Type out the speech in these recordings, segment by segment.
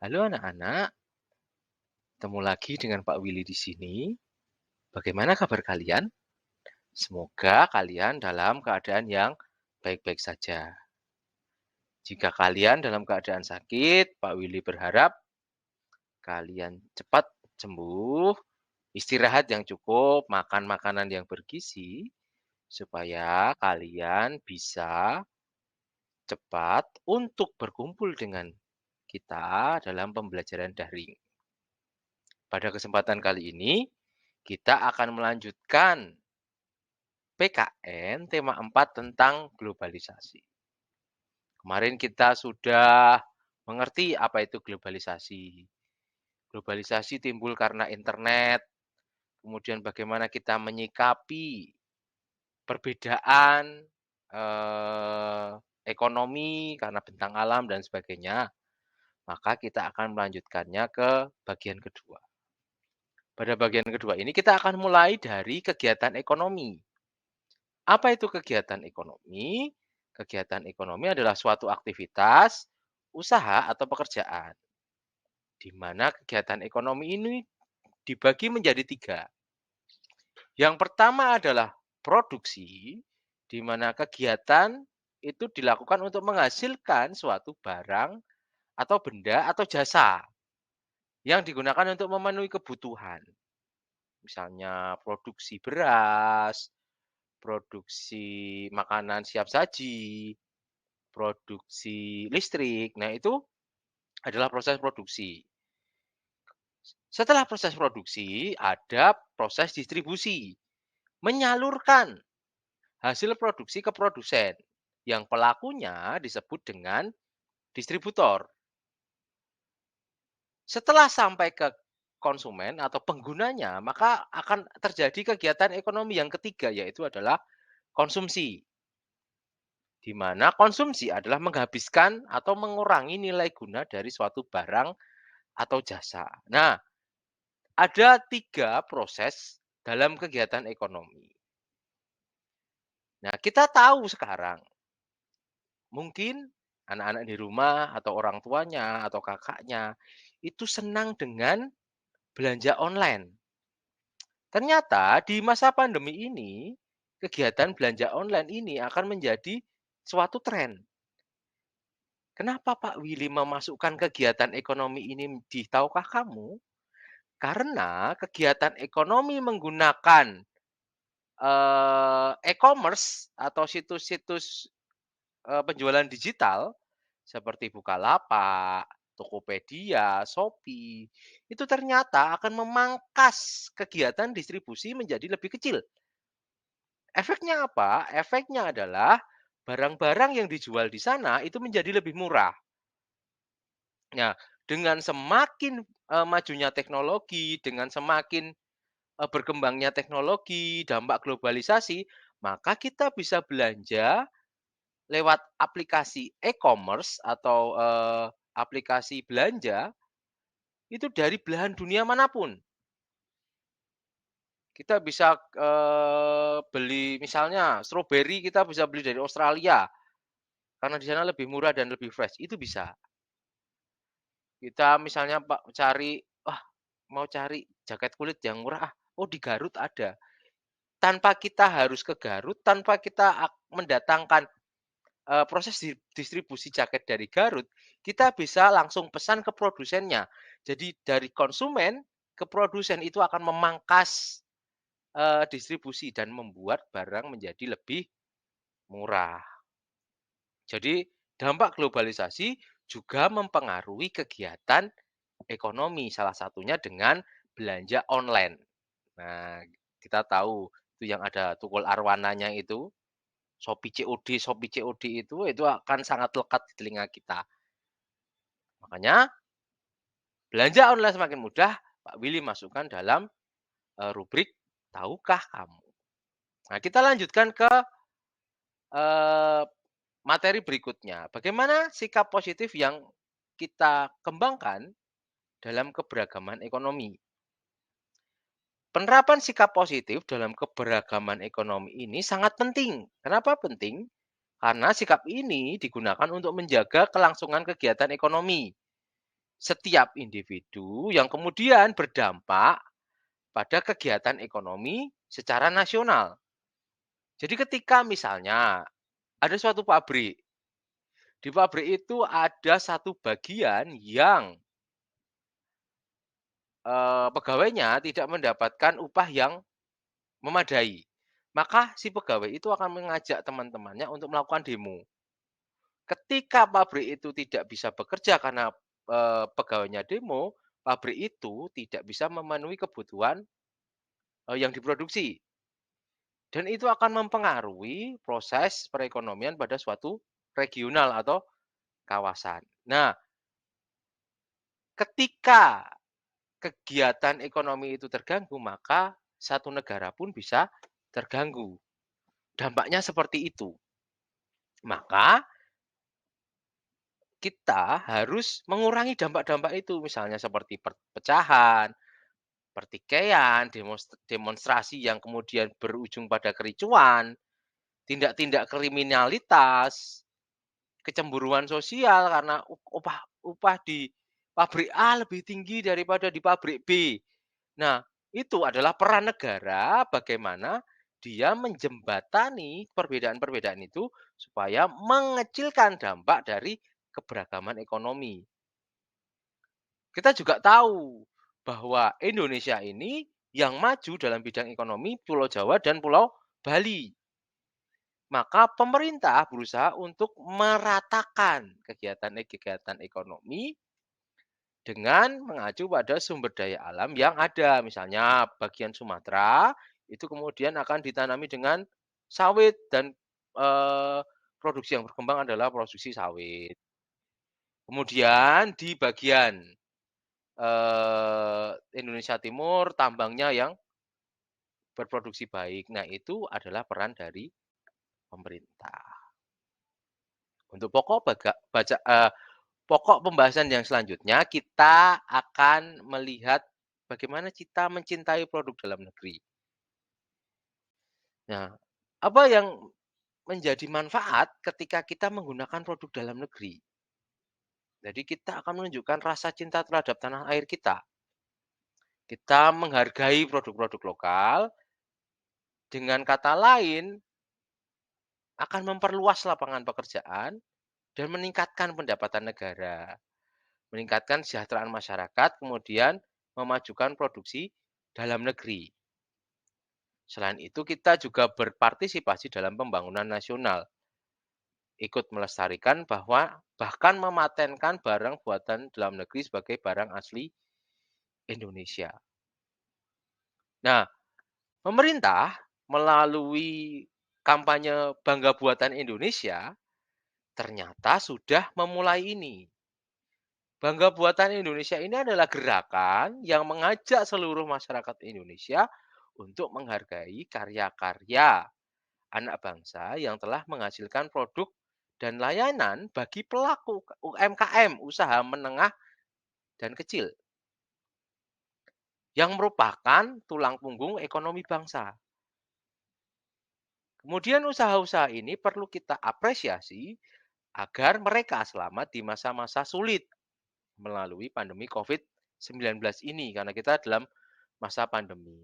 Halo anak-anak, ketemu lagi dengan Pak Willy di sini. Bagaimana kabar kalian? Semoga kalian dalam keadaan yang baik-baik saja. Jika kalian dalam keadaan sakit, Pak Willy berharap kalian cepat sembuh, istirahat yang cukup, makan makanan yang bergizi, supaya kalian bisa cepat untuk berkumpul dengan kita dalam pembelajaran daring. Pada kesempatan kali ini, kita akan melanjutkan PKN tema 4 tentang globalisasi. Kemarin kita sudah mengerti apa itu globalisasi. Globalisasi timbul karena internet, kemudian bagaimana kita menyikapi perbedaan ekonomi karena bentang alam dan sebagainya. Maka kita akan melanjutkannya ke bagian kedua. Pada bagian kedua ini kita akan mulai dari kegiatan ekonomi. Apa itu kegiatan ekonomi? Kegiatan ekonomi adalah suatu aktivitas, usaha, atau pekerjaan, di mana kegiatan ekonomi ini dibagi menjadi 3. Yang pertama adalah produksi, di mana kegiatan itu dilakukan untuk menghasilkan suatu barang atau benda atau jasa yang digunakan untuk memenuhi kebutuhan. Misalnya produksi beras, produksi makanan siap saji, produksi listrik. Nah, itu adalah proses produksi. Setelah proses produksi, ada proses distribusi. Menyalurkan hasil produksi ke produsen, yang pelakunya disebut dengan distributor. Setelah sampai ke konsumen atau penggunanya, maka akan terjadi kegiatan ekonomi yang ketiga, yaitu adalah konsumsi. Di mana konsumsi adalah menghabiskan atau mengurangi nilai guna dari suatu barang atau jasa. Nah, ada 3 proses dalam kegiatan ekonomi. Nah, kita tahu sekarang, mungkin anak-anak di rumah atau orang tuanya atau kakaknya itu senang dengan belanja online. Ternyata di masa pandemi ini, kegiatan belanja online ini akan menjadi suatu tren. Kenapa Pak Willy memasukkan kegiatan ekonomi ini di tahukah kamu? Karena kegiatan ekonomi menggunakan e-commerce atau situs-situs penjualan digital seperti Bukalapak, Tokopedia, Shopee, itu ternyata akan memangkas kegiatan distribusi menjadi lebih kecil. Efeknya apa? Efeknya adalah barang-barang yang dijual di sana itu menjadi lebih murah. Nah, dengan semakin majunya teknologi, dengan semakin berkembangnya teknologi, dampak globalisasi, maka kita bisa belanja lewat aplikasi e-commerce atau aplikasi belanja itu dari belahan dunia manapun. Kita bisa beli misalnya stroberi kita bisa beli dari Australia karena di sana lebih murah dan lebih fresh, itu bisa. Kita misalnya Pak cari, wah mau cari jaket kulit yang murah, oh di Garut ada. Tanpa kita harus ke Garut, tanpa kita mendatangkan proses distribusi jaket dari Garut, kita bisa langsung pesan ke produsennya. Jadi dari konsumen ke produsen itu akan memangkas distribusi dan membuat barang menjadi lebih murah. Jadi dampak globalisasi juga mempengaruhi kegiatan ekonomi, salah satunya dengan belanja online. Nah, kita tahu itu yang ada tukul arwananya itu, Shopee COD itu akan sangat lekat di telinga kita. Makanya belanja online semakin mudah, Pak Willy masukkan dalam rubrik tahukah kamu. Nah, kita lanjutkan ke materi berikutnya. Bagaimana sikap positif yang kita kembangkan dalam keberagaman ekonomi. Penerapan sikap positif dalam keberagaman ekonomi ini sangat penting. Kenapa penting? Karena sikap ini digunakan untuk menjaga kelangsungan kegiatan ekonomi. setiap individu yang kemudian berdampak pada kegiatan ekonomi secara nasional. Jadi ketika misalnya ada suatu pabrik, di pabrik itu ada satu bagian yang pegawainya tidak mendapatkan upah yang memadai, maka si pegawai itu akan mengajak teman-temannya untuk melakukan demo. Ketika pabrik itu tidak bisa bekerja karena, pegawainya demo, pabrik itu tidak bisa memenuhi kebutuhan, yang diproduksi dan itu akan mempengaruhi proses perekonomian pada suatu regional atau kawasan. Nah, ketika kegiatan ekonomi itu terganggu, maka satu negara pun bisa terganggu. Dampaknya seperti itu. Maka kita harus mengurangi dampak-dampak itu, misalnya seperti perpecahan, pertikaian, demonstrasi yang kemudian berujung pada kericuan, tindak-tindak kriminalitas, kecemburuan sosial karena upah upah di pabrik A lebih tinggi daripada di pabrik B. Nah, itu adalah peran negara bagaimana dia menjembatani perbedaan-perbedaan itu supaya mengecilkan dampak dari keberagaman ekonomi. Kita juga tahu bahwa Indonesia ini yang maju dalam bidang ekonomi Pulau Jawa dan Pulau Bali. Maka pemerintah berusaha untuk meratakan kegiatan-kegiatan ekonomi dengan mengacu pada sumber daya alam yang ada. Misalnya bagian Sumatera itu kemudian akan ditanami dengan sawit dan produksi yang berkembang adalah produksi sawit. Kemudian di bagian Indonesia Timur tambangnya yang berproduksi baik. Nah, itu adalah peran dari pemerintah. Untuk pokok pembahasan yang selanjutnya kita akan melihat bagaimana kita mencintai produk dalam negeri. Nah, apa yang menjadi manfaat ketika kita menggunakan produk dalam negeri? Jadi kita akan menunjukkan rasa cinta terhadap tanah air kita. Kita menghargai produk-produk lokal, dengan kata lain akan memperluas lapangan pekerjaan dan meningkatkan pendapatan negara. Meningkatkan kesejahteraan masyarakat, kemudian memajukan produksi dalam negeri. Selain itu, kita juga berpartisipasi dalam pembangunan nasional. Ikut melestarikan bahkan mematenkan barang buatan dalam negeri sebagai barang asli Indonesia. Nah, pemerintah melalui kampanye Bangga Buatan Indonesia ternyata sudah memulai ini. Bangga Buatan Indonesia ini adalah gerakan yang mengajak seluruh masyarakat Indonesia untuk menghargai karya-karya anak bangsa yang telah menghasilkan produk dan layanan bagi pelaku UMKM, usaha menengah dan kecil, yang merupakan tulang punggung ekonomi bangsa. Kemudian usaha-usaha ini perlu kita apresiasi agar mereka selamat di masa-masa sulit melalui pandemi COVID-19 ini, karena kita dalam masa pandemi.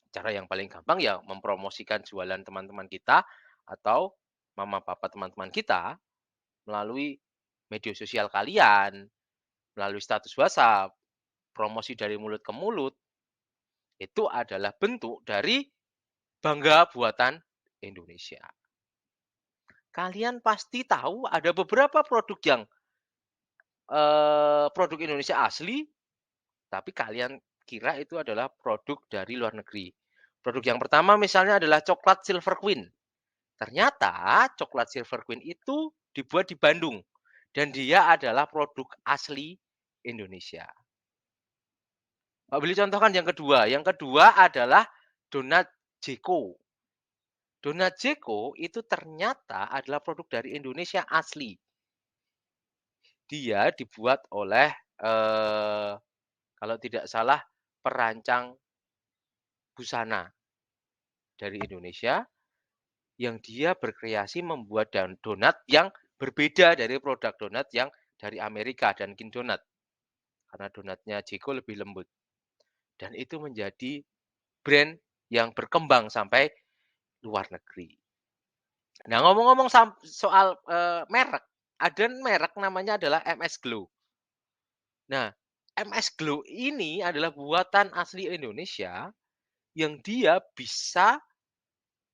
Cara yang paling gampang ya mempromosikan jualan teman-teman kita atau mama papa teman-teman kita melalui media sosial kalian, melalui status WhatsApp, promosi dari mulut ke mulut, itu adalah bentuk dari bangga buatan Indonesia. Kalian pasti tahu ada beberapa produk yang produk Indonesia asli, tapi kalian kira itu adalah produk dari luar negeri. Produk yang pertama misalnya adalah coklat Silver Queen. Ternyata coklat Silver Queen itu dibuat di Bandung dan dia adalah produk asli Indonesia. Pak Billy contohkan yang kedua. Yang kedua adalah donat Jeko. Donat Jeko itu ternyata adalah produk dari Indonesia asli. Dia dibuat oleh kalau tidak salah perancang busana dari Indonesia yang dia berkreasi membuat donat yang berbeda dari produk donat yang dari Amerika dan Dunkin' Donut. karena donatnya Jeko lebih lembut. Dan itu menjadi brand yang berkembang sampai luar negeri. Nah, ngomong-ngomong soal, merek, ada merek namanya adalah MS Glow. Nah, MS Glow ini adalah buatan asli Indonesia yang dia bisa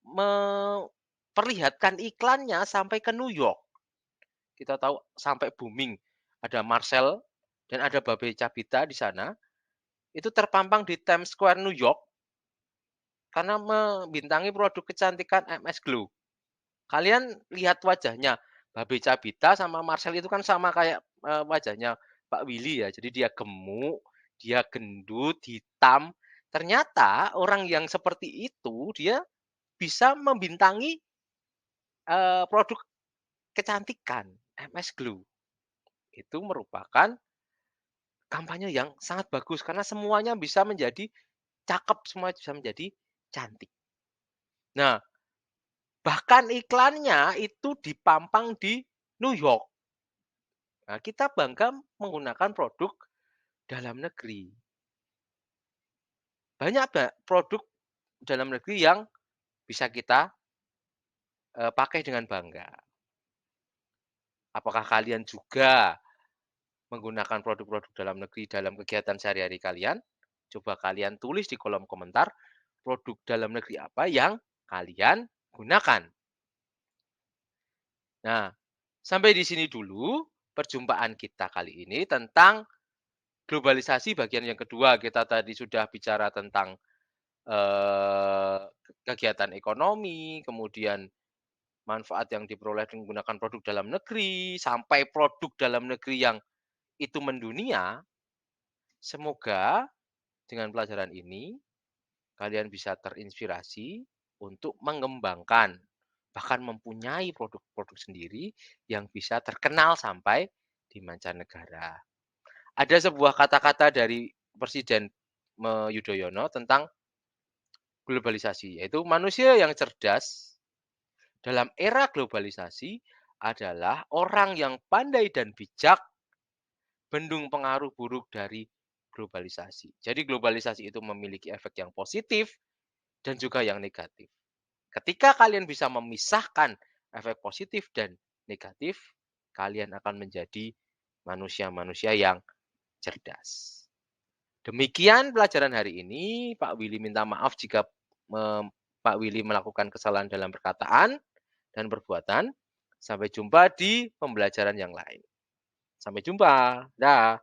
memperlihatkan iklannya sampai ke New York. Kita tahu sampai booming, ada Marcel dan ada Babe Cabita di sana, itu terpampang di Times Square New York karena membintangi produk kecantikan MS Glow. Kalian lihat wajahnya, Babe Cabita sama Marcel itu kan sama kayak, wajahnya Pak Willy ya. Jadi dia gemuk, dia gendut, hitam. Ternyata orang yang seperti itu dia bisa membintangi, produk kecantikan MS Glow. Itu merupakan kampanye yang sangat bagus karena semuanya bisa menjadi cakep, semua bisa menjadi cantik. Nah, bahkan iklannya itu dipampang di New York. Nah, kita bangga menggunakan produk dalam negeri. Banyak produk dalam negeri yang bisa kita, pakai dengan bangga. Apakah kalian juga menggunakan produk-produk dalam negeri dalam kegiatan sehari-hari kalian? Coba kalian tulis di kolom komentar, produk dalam negeri apa yang kalian gunakan. Nah, sampai di sini dulu perjumpaan kita kali ini tentang globalisasi bagian yang kedua. Kita tadi sudah bicara tentang eee, kegiatan ekonomi, kemudian manfaat yang diperoleh dengan menggunakan produk dalam negeri, sampai produk dalam negeri yang itu mendunia. Semoga dengan pelajaran ini kalian bisa terinspirasi untuk mengembangkan, bahkan mempunyai produk-produk sendiri yang bisa terkenal sampai di mancanegara. Ada sebuah kata-kata dari Presiden Yudhoyono tentang globalisasi, yaitu manusia yang cerdas dalam era globalisasi adalah orang yang pandai dan bijak bendung pengaruh buruk dari globalisasi. Jadi globalisasi itu memiliki efek yang positif dan juga yang negatif. Ketika kalian bisa memisahkan efek positif dan negatif, kalian akan menjadi manusia-manusia yang cerdas. Demikian pelajaran hari ini. Pak Willy minta maaf jika Pak Willy melakukan kesalahan dalam perkataan dan perbuatan. Sampai jumpa di pembelajaran yang lain. Sampai jumpa. Dah.